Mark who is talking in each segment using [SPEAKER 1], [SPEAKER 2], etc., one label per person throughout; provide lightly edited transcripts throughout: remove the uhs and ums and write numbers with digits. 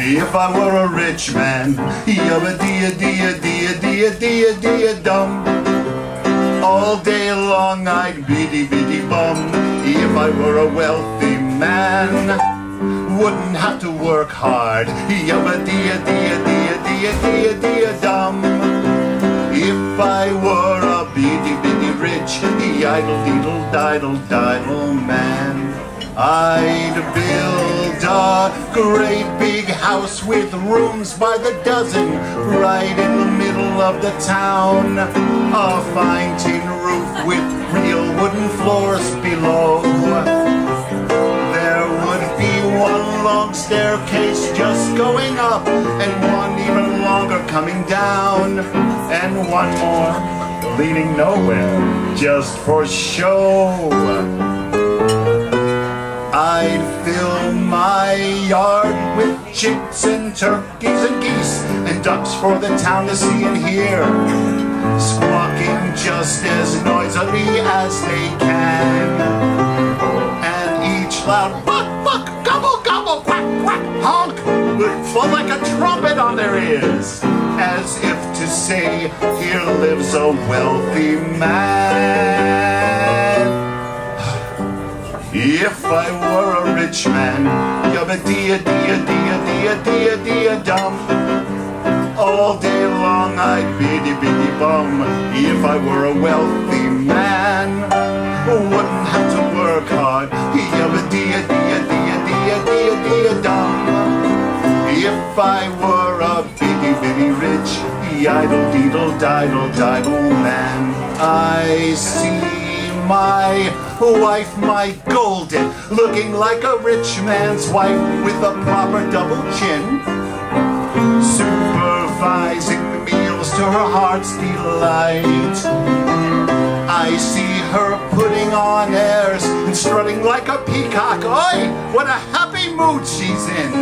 [SPEAKER 1] If I were a rich man, yabba-dee-dee-dee-dee-dee-dee-dee-dum, all day long I'd biddy-biddy-bum. If I were a wealthy man, wouldn't have to work hard, yabba-dee-dee-dee-dee-dee-dee-dee-dum. If I were a biddy-biddy rich, idle-deedle-diddle-diddle man, I'd build a great big house with rooms by the dozen right in the middle of the town. A fine tin roof with real wooden floors below. There would be one long staircase just going up and one even longer coming down, and one more leading nowhere just for show. I'd fill my yard with chicks and turkeys and geese and ducks for the town to see and hear, squawking just as noisily as they can. And each loud buck, buck, gobble, gobble, quack, quack, honk would fall like a trumpet on their ears, as if to say, here lives a wealthy man. If I were a rich man, yabba-dee-dee-dee-dee-dee-dee-dee-dum, all day long I'd biddy-biddy-bum. If I were a wealthy man, wouldn't have to work hard, yabba-dee-dee-dee-dee-dee-dee-dee-dum. If I were a bitty-bitty rich, idle-deedle-diddle-diddle man, I see my wife, my golden, looking like a rich man's wife with a proper double chin, supervising the meals to her heart's delight. I see her putting on airs and strutting like a peacock. Oi, what a happy mood she's in,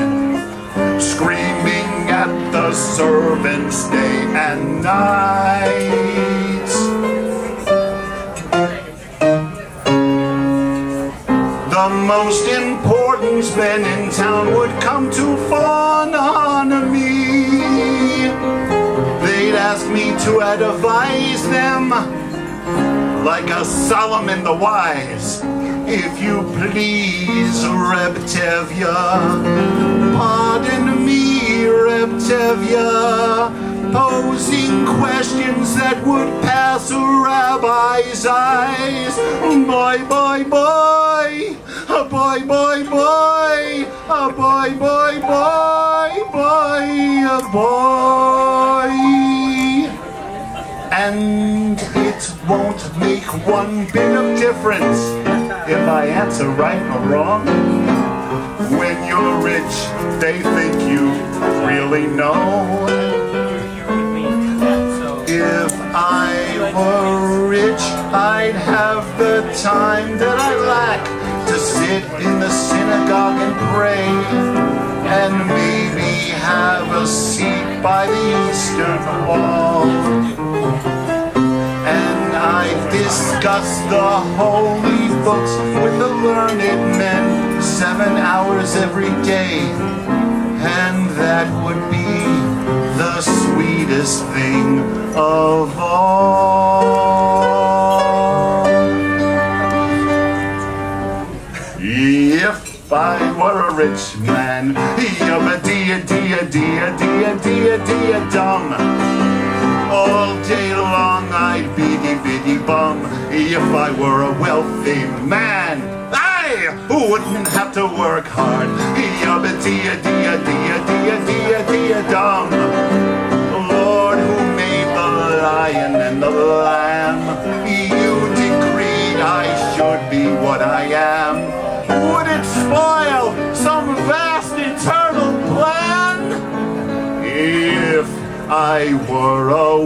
[SPEAKER 1] screaming at the servants day and night. The most important men in town would come to fawn on me. They'd ask me to advise them like a Solomon the Wise. If you please, Reb Tevye, pardon me, Reb Tevye, posing questions that would pass a rabbi's eyes. Boy, boy, boy, boy, boy, boy, boy, boy, boy, boy, boy. And it won't make one bit of difference if I answer right or wrong. When you're rich, they think you really know. If I were rich, I'd have the time that I lack to sit in the synagogue and pray, and maybe have a seat by the eastern wall. And I'd discuss the holy books with the learned men 7 hours every day, and that would be the sweetest thing of all. If I were a rich man, yabba-dee-dee-dee-dee-dee-dee-dee-dum, all day long I'd biddy-biddy-bum. If I were a wealthy man, I wouldn't have to work hard, yabba-dee-dee-dee-dee-dee-dee-dee-dum. Lord, who made the lion and the lamb, you decreed I should be what I am. Would it spoil some vast eternal plan if I were a